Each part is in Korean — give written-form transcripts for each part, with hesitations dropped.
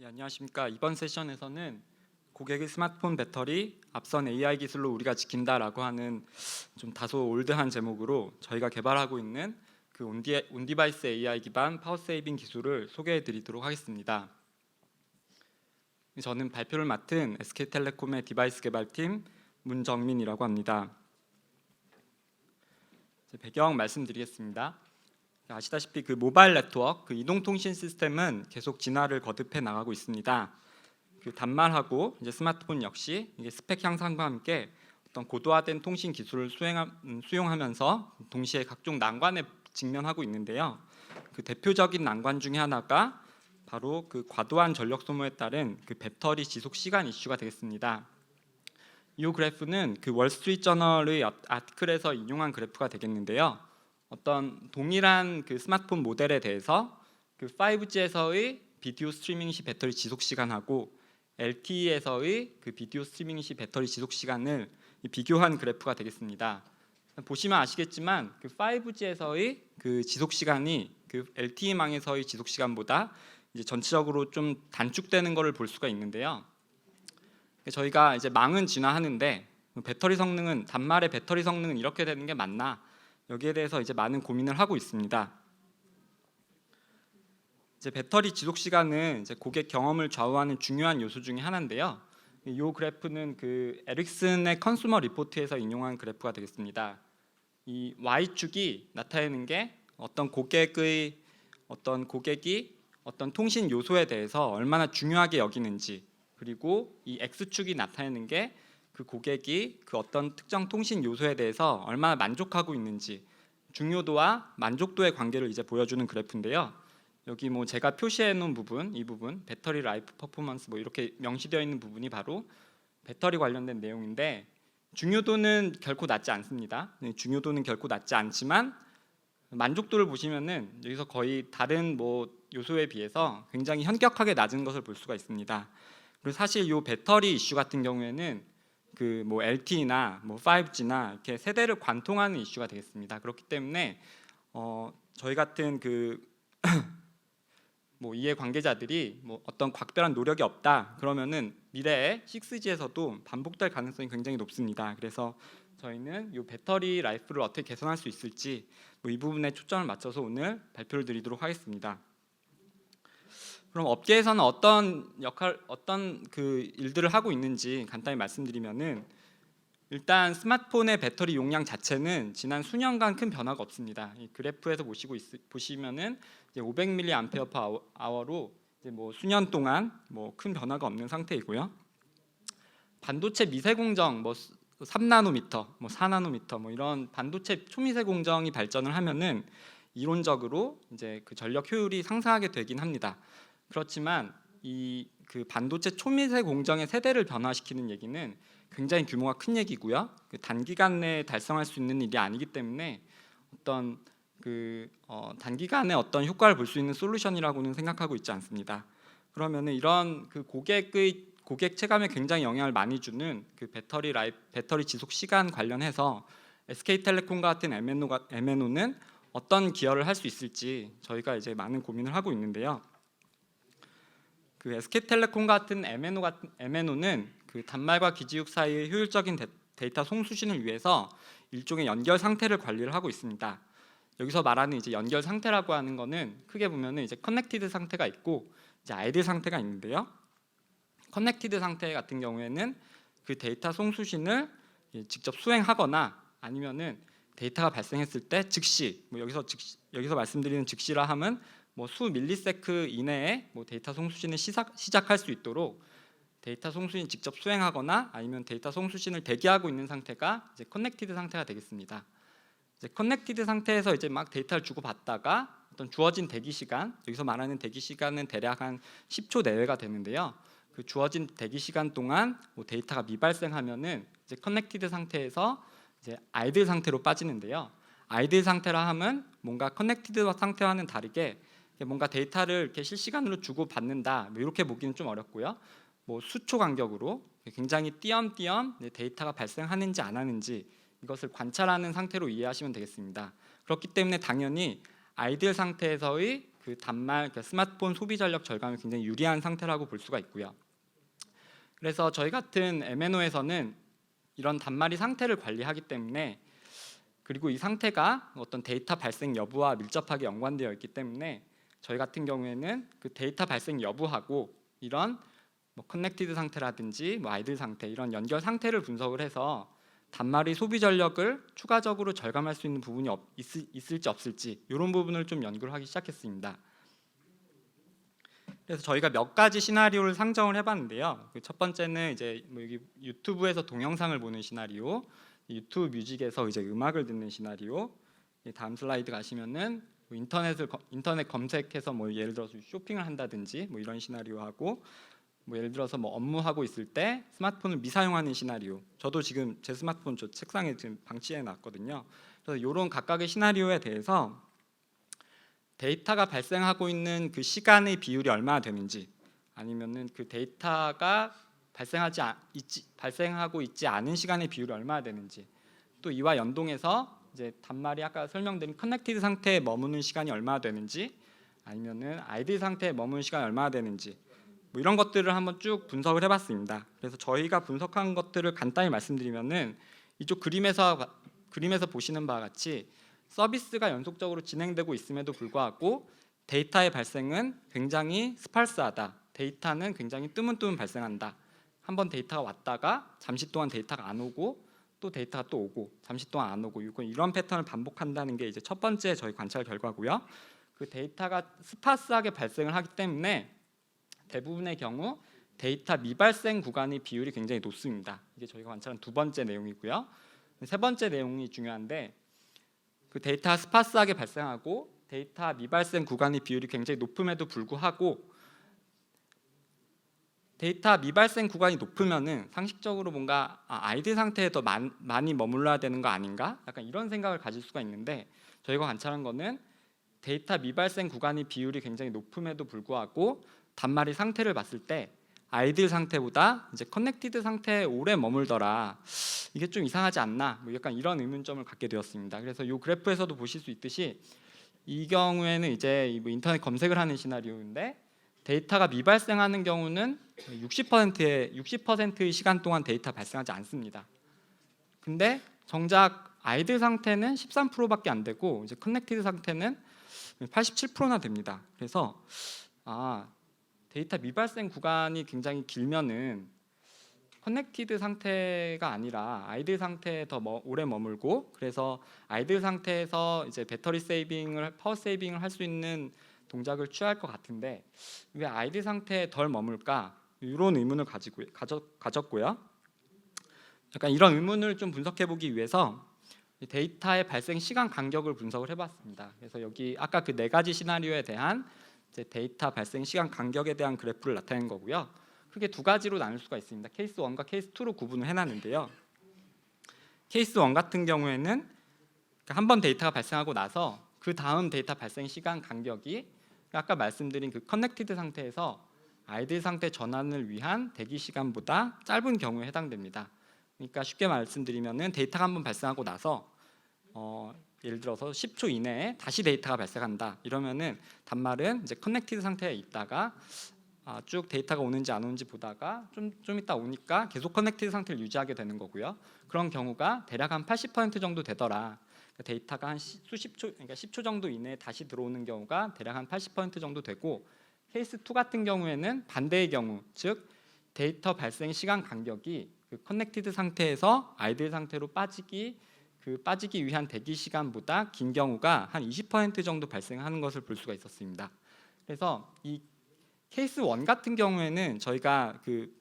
안녕하십니까. 이번 세션에서는 고객의 스마트폰 배터리 앞선 AI 기술로 우리가 지킨다라고 하는 좀 다소 올드한 제목으로 저희가 개발하고 있는 그 온디바이스 AI 기반 파워 세이빙 기술을 소개해 드리도록 하겠습니다. 저는 발표를 맡은 SK텔레콤의 디바이스 개발팀 문정민이라고 합니다. 배경 말씀드리겠습니다. 아시다시피 그 모바일 네트워크, 그 이동통신 시스템은 계속 진화를 거듭해 나가고 있습니다. 그 단말하고 이제 스마트폰 역시 이게 스펙 향상과 함께 어떤 고도화된 통신 기술을 수용하면서 동시에 각종 난관에 직면하고 있는데요. 그 대표적인 난관 중에 하나가 바로 그 과도한 전력 소모에 따른 그 배터리 지속 시간 이슈가 되겠습니다. 이 그래프는 그 월스트리트저널의 아티클에서 인용한 그래프가 되겠는데요. 어떤 동일한 그 스마트폰 모델에 대해서 그 5G에서의 비디오 스트리밍 시 배터리 지속 시간하고 LTE에서의 그 비디오 스트리밍 시 배터리 지속 시간을 비교한 그래프가 되겠습니다. 보시면 아시겠지만 그 5G에서의 그 지속 시간이 그 LTE망에서의 지속 시간보다 이제 전체적으로 좀 단축되는 것을 볼 수가 있는데요. 저희가 이제 망은 진화하는데 배터리 성능은 단말의 배터리 성능은 이렇게 되는 게 맞나? 여기에 대해서 이제 많은 고민을 하고 있습니다. 이제 배터리 지속 시간은 이제 고객 경험을 좌우하는 중요한 요소 중에 하나인데요. 이 그래프는 그 에릭슨의 컨슈머 리포트에서 인용한 그래프가 되겠습니다. 이 Y축이 나타내는 게 어떤 고객이 어떤 통신 요소에 대해서 얼마나 중요하게 여기는지, 그리고 이 X축이 나타내는 게 그 고객이 그 어떤 특정 통신 요소에 대해서 얼마나 만족하고 있는지, 중요도와 만족도의 관계를 이제 보여주는 그래프인데요. 여기 뭐 제가 표시해 놓은 부분, 이 부분 배터리 라이프 퍼포먼스 뭐 이렇게 명시되어 있는 부분이 바로 배터리 관련된 내용인데, 중요도는 결코 낮지 않습니다. 중요도는 결코 낮지 않지만 만족도를 보시면은 여기서 거의 다른 뭐 요소에 비해서 굉장히 현격하게 낮은 것을 볼 수가 있습니다. 그리고 사실 이 배터리 이슈 같은 경우에는 그 뭐 LTE나 뭐 5G나 이렇게 세대를 관통하는 이슈가 되겠습니다. 그렇기 때문에 저희 같은 그 뭐 이해 관계자들이 뭐 어떤 각별한 노력이 없다 그러면은 미래에 6G에서도 반복될 가능성이 굉장히 높습니다. 그래서 저희는 이 배터리 라이프를 어떻게 개선할 수 있을지 뭐 이 부분에 초점을 맞춰서 오늘 발표를 드리도록 하겠습니다. 그럼 업계에서는 어떤 그 일들을 하고 있는지 간단히 말씀드리면은, 일단 스마트폰의 배터리 용량 자체는 지난 수년간 큰 변화가 없습니다. 이 그래프에서 보시면은 이제 500mAh로 이제 뭐 수년 동안 뭐 큰 변화가 없는 상태이고요. 반도체 미세 공정 뭐 3나노미터, 뭐 4나노미터 뭐 이런 반도체 초미세 공정이 발전을 하면은 이론적으로 이제 그 전력 효율이 상승하게 되긴 합니다. 그렇지만 이 그 반도체 초미세 공정의 세대를 변화시키는 얘기는 굉장히 규모가 큰 얘기고요. 그 단기간 내에 달성할 수 있는 일이 아니기 때문에 어떤 단기간에 어떤 효과를 볼 수 있는 솔루션이라고는 생각하고 있지 않습니다. 그러면은 이런 그 고객 체감에 굉장히 영향을 많이 주는 그 배터리 지속 시간 관련해서 SK텔레콤과 같은 MNO는 어떤 기여를 할 수 있을지 저희가 이제 많은 고민을 하고 있는데요. 그 SK텔레콤 같은 MNO는 그 단말과 기지국 사이의 효율적인 데이터 송수신을 위해서 일종의 연결 상태를 관리를 하고 있습니다. 여기서 말하는 이제 연결 상태라고 하는 거는 크게 보면은 이제 커넥티드 상태가 있고 이제 아이들 상태가 있는데요. 커넥티드 상태 같은 경우에는 그 데이터 송수신을 직접 수행하거나 아니면은 데이터가 발생했을 때 즉시, 뭐 여기서 말씀드리는 즉시라 함은 뭐 수 밀리세크 이내에 뭐 데이터 송수신을 시작할 수 있도록 데이터 송수신 직접 수행하거나 아니면 데이터 송수신을 대기하고 있는 상태가 이제 커넥티드 상태가 되겠습니다. 이제 커넥티드 상태에서 이제 막 데이터를 주고 받다가 어떤 주어진 대기 시간, 여기서 말하는 대기 시간은 대략 한 10초 내외가 되는데요. 그 주어진 대기 시간 동안 뭐 데이터가 미발생하면은 이제 커넥티드 상태에서 이제 아이들 상태로 빠지는데요. 아이들 상태라 함은 뭔가 커넥티드 상태와는 다르게 뭔가 데이터를 이렇게 실시간으로 주고 받는다, 뭐 이렇게 보기는 좀 어렵고요. 뭐 수초 간격으로 굉장히 띄엄띄엄 데이터가 발생하는지 안 하는지 이것을 관찰하는 상태로 이해하시면 되겠습니다. 그렇기 때문에 당연히 아이들 상태에서의 그 단말 그 스마트폰 소비 전력 절감에 굉장히 유리한 상태라고 볼 수가 있고요. 그래서 저희 같은 MNO에서는 이런 단말이 상태를 관리하기 때문에, 그리고 이 상태가 어떤 데이터 발생 여부와 밀접하게 연관되어 있기 때문에 저희 같은 경우에는 그 데이터 발생 여부하고 이런 뭐 커넥티드 상태라든지 뭐 아이들 상태, 이런 연결 상태를 분석을 해서 단말이 소비 전력을 추가적으로 절감할 수 있는 부분이 있을지 없을지, 이런 부분을 좀 연구를 하기 시작했습니다. 그래서 저희가 몇 가지 시나리오를 상정을 해봤는데요. 그 첫 번째는 이제 뭐 여기 유튜브에서 동영상을 보는 시나리오, 유튜브 뮤직에서 이제 음악을 듣는 시나리오, 다음 슬라이드 가시면은 뭐 인터넷 검색해서 뭐 예를 들어서 쇼핑을 한다든지 뭐 이런 시나리오하고, 뭐 예를 들어서 뭐 업무하고 있을 때 스마트폰을 미사용하는 시나리오. 저도 지금 제 스마트폰 저 책상에 지금 방치해 놨거든요. 그래서 이런 각각의 시나리오에 대해서 데이터가 발생하고 있는 그 시간의 비율이 얼마나 되는지, 아니면은 그 데이터가 발생하고 있지 않은 시간의 비율이 얼마나 되는지, 또 이와 연동해서 이제 단말이 아까 설명드린 커넥티드 상태에 머무는 시간이 얼마나 되는지, 아니면은 아이들 상태에 머무는 시간이 얼마나 되는지, 뭐 이런 것들을 한번 쭉 분석을 해봤습니다. 그래서 저희가 분석한 것들을 간단히 말씀드리면은, 이쪽 그림에서 보시는 바와 같이 서비스가 연속적으로 진행되고 있음에도 불구하고 데이터의 발생은 굉장히 스팔스하다. 데이터는 굉장히 뜨문뜨문 발생한다. 한번 데이터가 왔다가 잠시 동안 데이터가 안 오고, 또 데이터가 또 오고, 잠시 동안 안 오고, 이런 패턴을 반복한다는 게 이제 첫 번째 저희 관찰 결과고요. 그 데이터가 스파스하게 발생을 하기 때문에 대부분의 경우 데이터 미발생 구간의 비율이 굉장히 높습니다. 이게 저희가 관찰한 두 번째 내용이고요. 세 번째 내용이 중요한데, 그 데이터가 스파스하게 발생하고 데이터 미발생 구간의 비율이 굉장히 높음에도 불구하고, 데이터 미발생 구간이 높으면은 상식적으로 뭔가 아이들 상태에 더 많이 머물러야 되는 거 아닌가? 약간 이런 생각을 가질 수가 있는데, 저희가 관찰한 거는 데이터 미발생 구간의 비율이 굉장히 높음에도 불구하고 단말이 상태를 봤을 때 아이들 상태보다 이제 커넥티드 상태에 오래 머물더라. 이게 좀 이상하지 않나? 뭐 약간 이런 의문점을 갖게 되었습니다. 그래서 이 그래프에서도 보실 수 있듯이 이 경우에는 이제 뭐 인터넷 검색을 하는 시나리오인데, 데이터가 미발생하는 경우는 60%의 시간 동안 데이터 발생하지 않습니다. 근데 정작 아이들 상태는 13%밖에 안 되고 이제 커넥티드 상태는 87%나 됩니다. 그래서 데이터 미발생 구간이 굉장히 길면은 커넥티드 상태가 아니라 아이들 상태에 더 오래 머물고, 그래서 아이들 상태에서 이제 배터리 세이빙을, 파워 세이빙을 할 수 있는 동작을 취할 것 같은데 왜 아이들 상태에 덜 머물까? 이런 의문을 가졌고요. 약간 이런 의문을 좀 분석해 보기 위해서 데이터의 발생 시간 간격을 분석을 해봤습니다. 그래서 여기 아까 그 네 가지 시나리오에 대한 이제 데이터 발생 시간 간격에 대한 그래프를 나타낸 거고요. 크게 두 가지로 나눌 수가 있습니다. 케이스 1과 케이스 2로 구분을 해놨는데요. 케이스 1 같은 경우에는 한 번 데이터가 발생하고 나서 그 다음 데이터 발생 시간 간격이 아까 말씀드린 그 커넥티드 상태에서 아이들 상태 전환을 위한 대기 시간보다 짧은 경우에 해당됩니다. 그러니까 쉽게 말씀드리면은 데이터가 한 번 발생하고 나서 예를 들어서 10초 이내에 다시 데이터가 발생한다. 이러면은 단말은 이제 커넥티드 상태에 있다가 쭉 데이터가 오는지 안 오는지 보다가 좀 있다 오니까 계속 커넥티드 상태를 유지하게 되는 거고요. 그런 경우가 대략 한 80% 정도 되더라. 그러니까 데이터가 한 수십 초, 그러니까 10초 정도 이내에 다시 들어오는 경우가 대략 한 80% 정도 되고, 케이스 2 같은 경우에는 반대의 경우, 즉 데이터 발생 시간 간격이 그 커넥티드 상태에서 아이들 상태로 빠지기 위한 대기 시간보다 긴 경우가 한 20% 정도 발생하는 것을 볼 수가 있었습니다. 그래서 이 케이스 1 같은 경우에는 저희가 그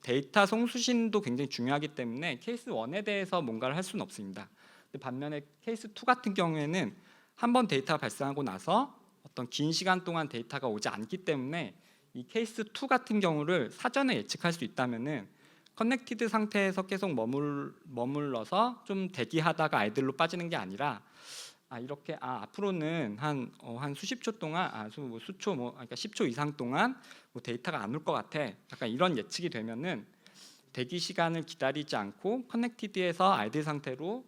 데이터 송수신도 굉장히 중요하기 때문에 케이스 1에 대해서 뭔가를 할 수는 없습니다. 반면에 케이스 2 같은 경우에는 한 번 데이터가 발생하고 나서 어떤 긴 시간 동안 데이터가 오지 않기 때문에 이 케이스 2 같은 경우를 사전에 예측할 수 있다면은 커넥티드 상태에서 계속 머물러서 좀 대기하다가 아이들로 빠지는 게 아니라 이렇게 앞으로는 한 수십 초 동안 그러니까 10초 이상 동안 뭐 데이터가 안 올 것 같아. 약간 이런 예측이 되면은 대기 시간을 기다리지 않고 커넥티드에서 아이들 상태로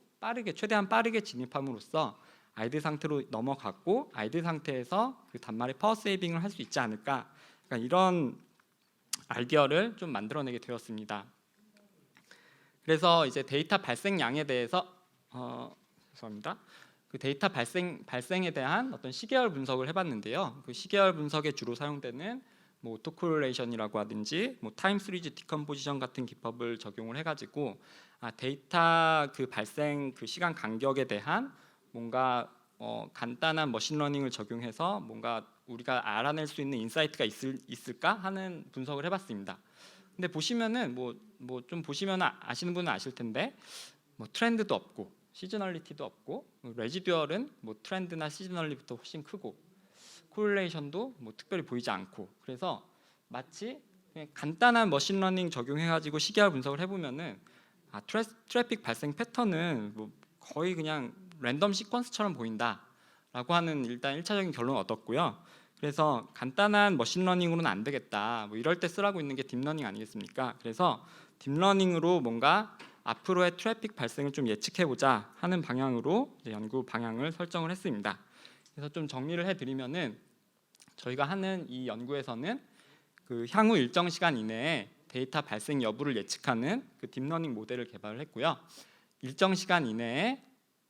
최대한 빠르게 진입함으로써 아이들 상태로 넘어갔고 아이들 상태에서 그 단말의 파워 세이빙을 할 수 있지 않을까, 그러니까 이런 아이디어를 좀 만들어내게 되었습니다. 그래서 이제 데이터 발생량에 대해서 죄송합니다. 그 데이터 발생에 대한 어떤 시계열 분석을 해봤는데요. 그 시계열 분석에 주로 사용되는 뭐 오토코릴레이션이라고 하든지 뭐 타임 시리즈 디컴포지션 같은 기법을 적용을 해가지고 데이터 그 발생 그 시간 간격에 대한 뭔가 간단한 머신러닝을 적용해서 뭔가 우리가 알아낼 수 있는 인사이트가 있을까 하는 분석을 해봤습니다. 근데 보시면은 뭐 좀 보시면 아시는 분은 아실 텐데 뭐 트렌드도 없고 시즈널리티도 없고 레지듀얼은 뭐 트렌드나 시즈널리부터 훨씬 크고 코릴레이션도 뭐 특별히 보이지 않고, 그래서 마치 그냥 간단한 머신러닝 적용해가지고 시계열 분석을 해보면은 트래픽 발생 패턴은 뭐 거의 그냥 랜덤 시퀀스처럼 보인다라고 하는 일단 1차적인 결론을 얻었고요. 그래서 간단한 머신러닝으로는 안 되겠다, 뭐 이럴 때 쓰라고 있는 게 딥러닝 아니겠습니까? 그래서 딥러닝으로 뭔가 앞으로의 트래픽 발생을 좀 예측해보자 하는 방향으로 연구 방향을 설정을 했습니다. 그래서 좀 정리를 해드리면은 저희가 하는 이 연구에서는 그 향후 일정 시간 이내에 데이터 발생 여부를 예측하는 그 딥러닝 모델을 개발을 했고요. 일정 시간 이내에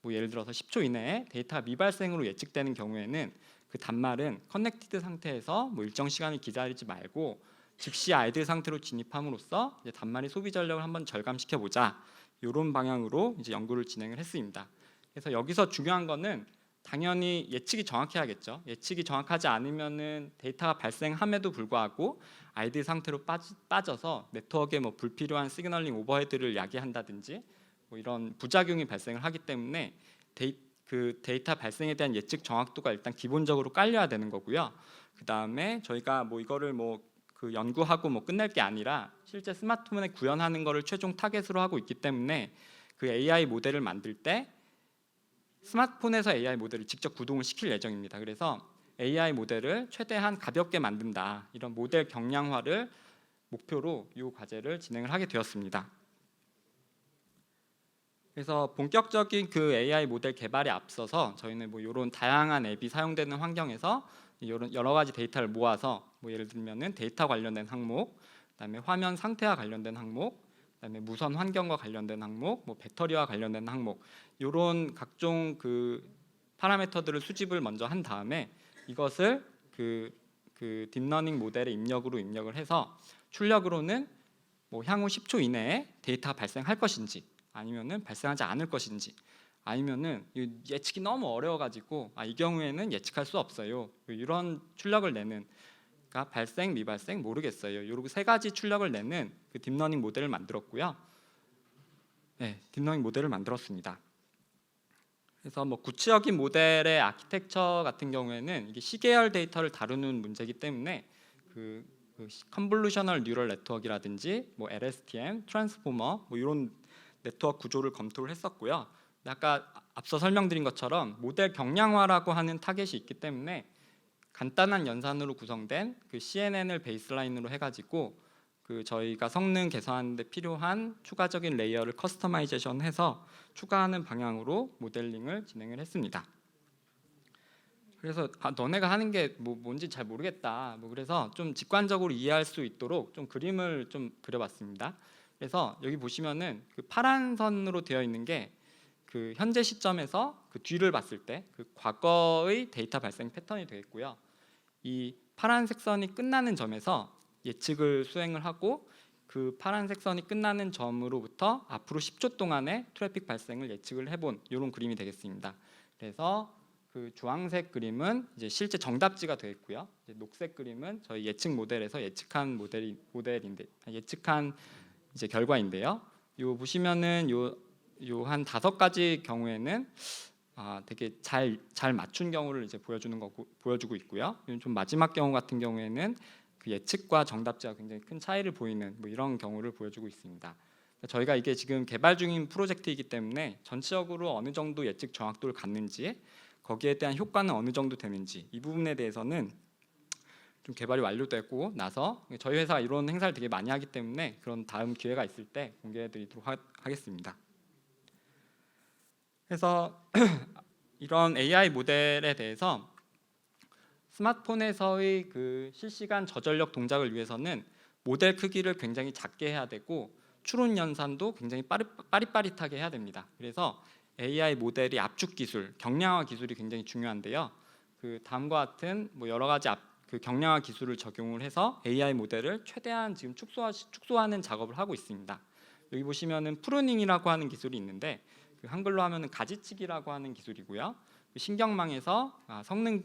뭐 예를 들어서 10초 이내에 데이터가 미발생으로 예측되는 경우에는 그 단말은 커넥티드 상태에서 뭐 일정 시간을 기다리지 말고 즉시 아이들 상태로 진입함으로써 이제 단말의 소비 전력을 한번 절감시켜 보자, 이런 방향으로 이제 연구를 진행을 했습니다. 그래서 여기서 중요한 거는 당연히 예측이 정확해야겠죠. 예측이 정확하지 않으면은 데이터가 발생함에도 불구하고 아이들 상태로 빠져서 네트워크에 뭐 불필요한 시그널링 오버헤드를 야기한다든지 뭐 이런 부작용이 발생을 하기 때문에 그 데이터 발생에 대한 예측 정확도가 일단 기본적으로 깔려야 되는 거고요. 그 다음에 저희가 뭐 이거를 뭐 그 연구하고 뭐 끝낼 게 아니라 실제 스마트폰에 구현하는 거를 최종 타겟으로 하고 있기 때문에 그 AI 모델을 만들 때 스마트폰에서 AI 모델을 직접 구동을 시킬 예정입니다. 그래서 AI 모델을 최대한 가볍게 만든다, 이런 모델 경량화를 목표로 이 과제를 진행을 하게 되었습니다. 그래서 본격적인 그 AI 모델 개발에 앞서서 저희는 뭐 이런 다양한 앱이 사용되는 환경에서 이런 여러 가지 데이터를 모아서 뭐 예를 들면은 데이터 관련된 항목, 그다음에 화면 상태와 관련된 항목, 그다음에 무선 환경과 관련된 항목, 뭐 배터리와 관련된 항목, 이런 각종 그 파라미터들을 수집을 먼저 한 다음에 이것을 그 딥러닝 모델의 입력을 해서 출력으로는 뭐 향후 10초 이내에 데이터가 발생할 것인지 아니면은 발생하지 않을 것인지, 아니면은 예측이 너무 어려워가지고 이 경우에는 예측할 수 없어요, 이런 출력을 내는, 그러니까 발생 미발생 모르겠어요, 이렇게 세 가지 출력을 내는 그 딥러닝 모델을 만들었고요. 네, 딥러닝 모델을 만들었습니다. 그래서 뭐 구체적인 모델의 아키텍처 같은 경우에는 이게 시계열 데이터를 다루는 문제이기 때문에 그 컨볼루셔널 뉴럴 네트워크라든지 뭐 LSTM, 트랜스포머 뭐 이런 네트워크 구조를 검토를 했었고요. 아까 앞서 설명드린 것처럼 모델 경량화라고 하는 타겟이 있기 때문에 간단한 연산으로 구성된 그 CNN을 베이스라인으로 해가지고 그 저희가 성능 개선하는 데 필요한 추가적인 레이어를 커스터마이제이션해서 추가하는 방향으로 모델링을 진행을 했습니다. 그래서 너네가 하는 게 뭔지 잘 모르겠다, 뭐 그래서 좀 직관적으로 이해할 수 있도록 좀 그림을 좀 그려봤습니다. 그래서 여기 보시면은 그 파란 선으로 되어 있는 게 그 현재 시점에서 그 뒤를 봤을 때 그 과거의 데이터 발생 패턴이 되겠고요. 이 파란색 선이 끝나는 점에서 예측을 수행을 하고 그 파란색 선이 끝나는 점으로부터 앞으로 10초 동안의 트래픽 발생을 예측을 해본 이런 그림이 되겠습니다. 그래서 그 주황색 그림은 이제 실제 정답지가 되겠고요. 이제 녹색 그림은 저희 예측 모델에서 예측한 모델인데 예측한 이제 결과인데요. 요 보시면은 요 한 5가지 경우에는 되게 잘 맞춘 경우를 이제 보여주고 있고요. 좀 마지막 경우 같은 경우에는 그 예측과 정답지가 굉장히 큰 차이를 보이는 뭐 이런 경우를 보여주고 있습니다. 저희가 이게 지금 개발 중인 프로젝트이기 때문에 전체적으로 어느 정도 예측 정확도를 갖는지, 거기에 대한 효과는 어느 정도 되는지, 이 부분에 대해서는 좀 개발이 완료되고 나서 저희 회사가 이런 행사를 되게 많이 하기 때문에 그런 다음 기회가 있을 때 공개해드리도록 하겠습니다. 그래서 이런 AI 모델에 대해서 스마트폰에서의 그 실시간 저전력 동작을 위해서는 모델 크기를 굉장히 작게 해야 되고 추론 연산도 굉장히 빠릿빠릿하게 해야 됩니다. 그래서 AI 모델이 압축 기술, 경량화 기술이 굉장히 중요한데요. 그 다음과 같은 뭐 여러 가지 그 경량화 기술을 적용을 해서 AI 모델을 최대한 지금 축소하는 작업을 하고 있습니다. 여기 보시면은 프루닝이라고 하는 기술이 있는데 그 한글로 하면은 가지치기라고 하는 기술이고요. 그 신경망에서 성능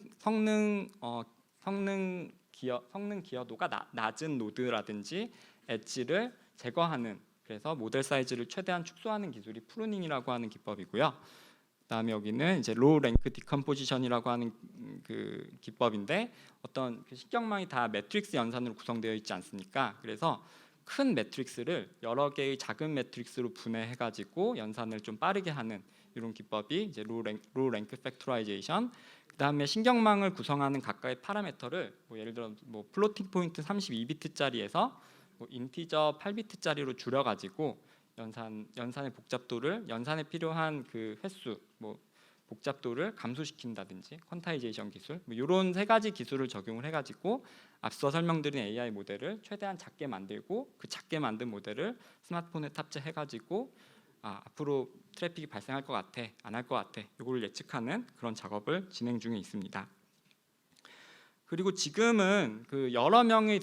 기여도가 낮은 노드라든지 엣지를 제거하는, 그래서 모델 사이즈를 최대한 축소하는 기술이 프루닝이라고 하는 기법이고요. 그다음에 여기는 이제 로우 랭크 디컴포지션이라고 하는 그 기법인데 어떤 그 신경망이 다 매트릭스 연산으로 구성되어 있지 않습니까? 그래서 큰 매트릭스를 여러 개의 작은 매트릭스로 분해해 가지고 연산을 좀 빠르게 하는 이런 기법이 이제 로우 랭크 팩토라이제이션. 그다음에 신경망을 구성하는 각각의 파라미터를 뭐 예를 들어 뭐 플로팅 포인트 32비트짜리에서 뭐 인티저 8비트짜리로 줄여 가지고 연산의 복잡도를, 연산에 필요한 그 횟수, 뭐 복잡도를 감소시킨다든지 퀀타이제이션 기술, 뭐 이런 세 가지 기술을 적용을 해가지고 앞서 설명드린 AI 모델을 최대한 작게 만들고 그 작게 만든 모델을 스마트폰에 탑재해가지고 앞으로 트래픽이 발생할 것 같아, 안 할 것 같아, 이걸 예측하는 그런 작업을 진행 중에 있습니다. 그리고 지금은 그 여러 명의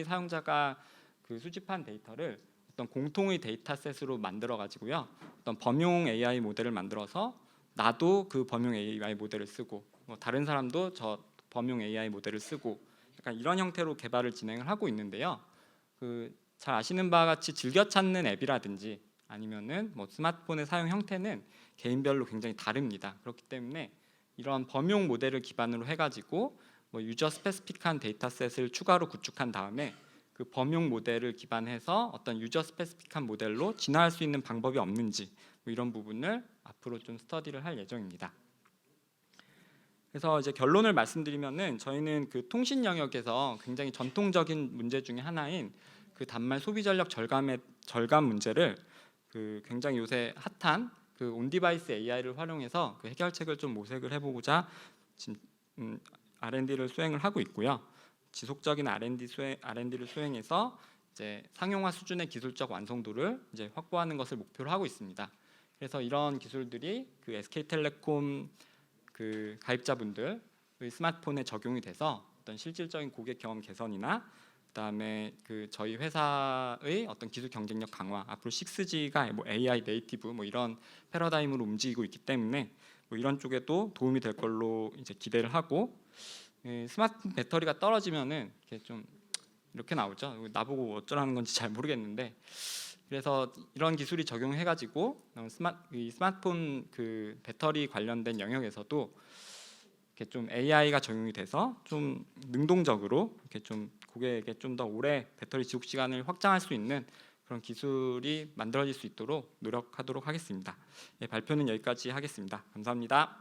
사용자가 그 수집한 데이터를 어떤 공통의 데이터셋으로 만들어 가지고요. 어떤 범용 AI 모델을 만들어서 나도 그 범용 AI 모델을 쓰고 뭐 다른 사람도 저 범용 AI 모델을 쓰고 약간 이런 형태로 개발을 진행을 하고 있는데요. 그 잘 아시는 바와 같이 즐겨 찾는 앱이라든지 아니면은 뭐 스마트폰의 사용 형태는 개인별로 굉장히 다릅니다. 그렇기 때문에 이런 범용 모델을 기반으로 해가지고 뭐 유저 스페시픽한 데이터셋을 추가로 구축한 다음에 그 범용 모델을 기반해서 어떤 유저 스페시픽한 모델로 진화할 수 있는 방법이 없는지 뭐 이런 부분을 앞으로 좀 스터디를 할 예정입니다. 그래서 이제 결론을 말씀드리면은 저희는 그 통신 영역에서 굉장히 전통적인 문제 중에 하나인 그 단말 소비 전력 절감 문제를 그 굉장히 요새 핫한 그 온디바이스 AI를 활용해서 그 해결책을 좀 모색을 해보고자 지금 R&D를 수행을 하고 있고요. 지속적인 R&D를 수행해서 이제 상용화 수준의 기술적 완성도를 이제 확보하는 것을 목표로 하고 있습니다. 그래서 이런 기술들이 그 SK텔레콤 그 가입자분들의 스마트폰에 적용이 돼서 어떤 실질적인 고객 경험 개선이나 그다음에 그 저희 회사의 어떤 기술 경쟁력 강화, 앞으로 6G가 뭐 AI 네이티브 뭐 이런 패러다임으로 움직이고 있기 때문에 뭐 이런 쪽에도 도움이 될 걸로 이제 기대를 하고, 스마트폰 배터리가 떨어지면은 이렇게 좀 이렇게 나오죠. 나보고 어쩌라는 건지 잘 모르겠는데, 그래서 이런 기술이 적용해가지고 스마트폰 그 배터리 관련된 영역에서도 이렇게 좀 AI가 적용이 돼서 좀 능동적으로 이렇게 좀 고객에게 좀 더 오래 배터리 지속 시간을 확장할 수 있는 그런 기술이 만들어질 수 있도록 노력하도록 하겠습니다. 발표는 여기까지 하겠습니다. 감사합니다.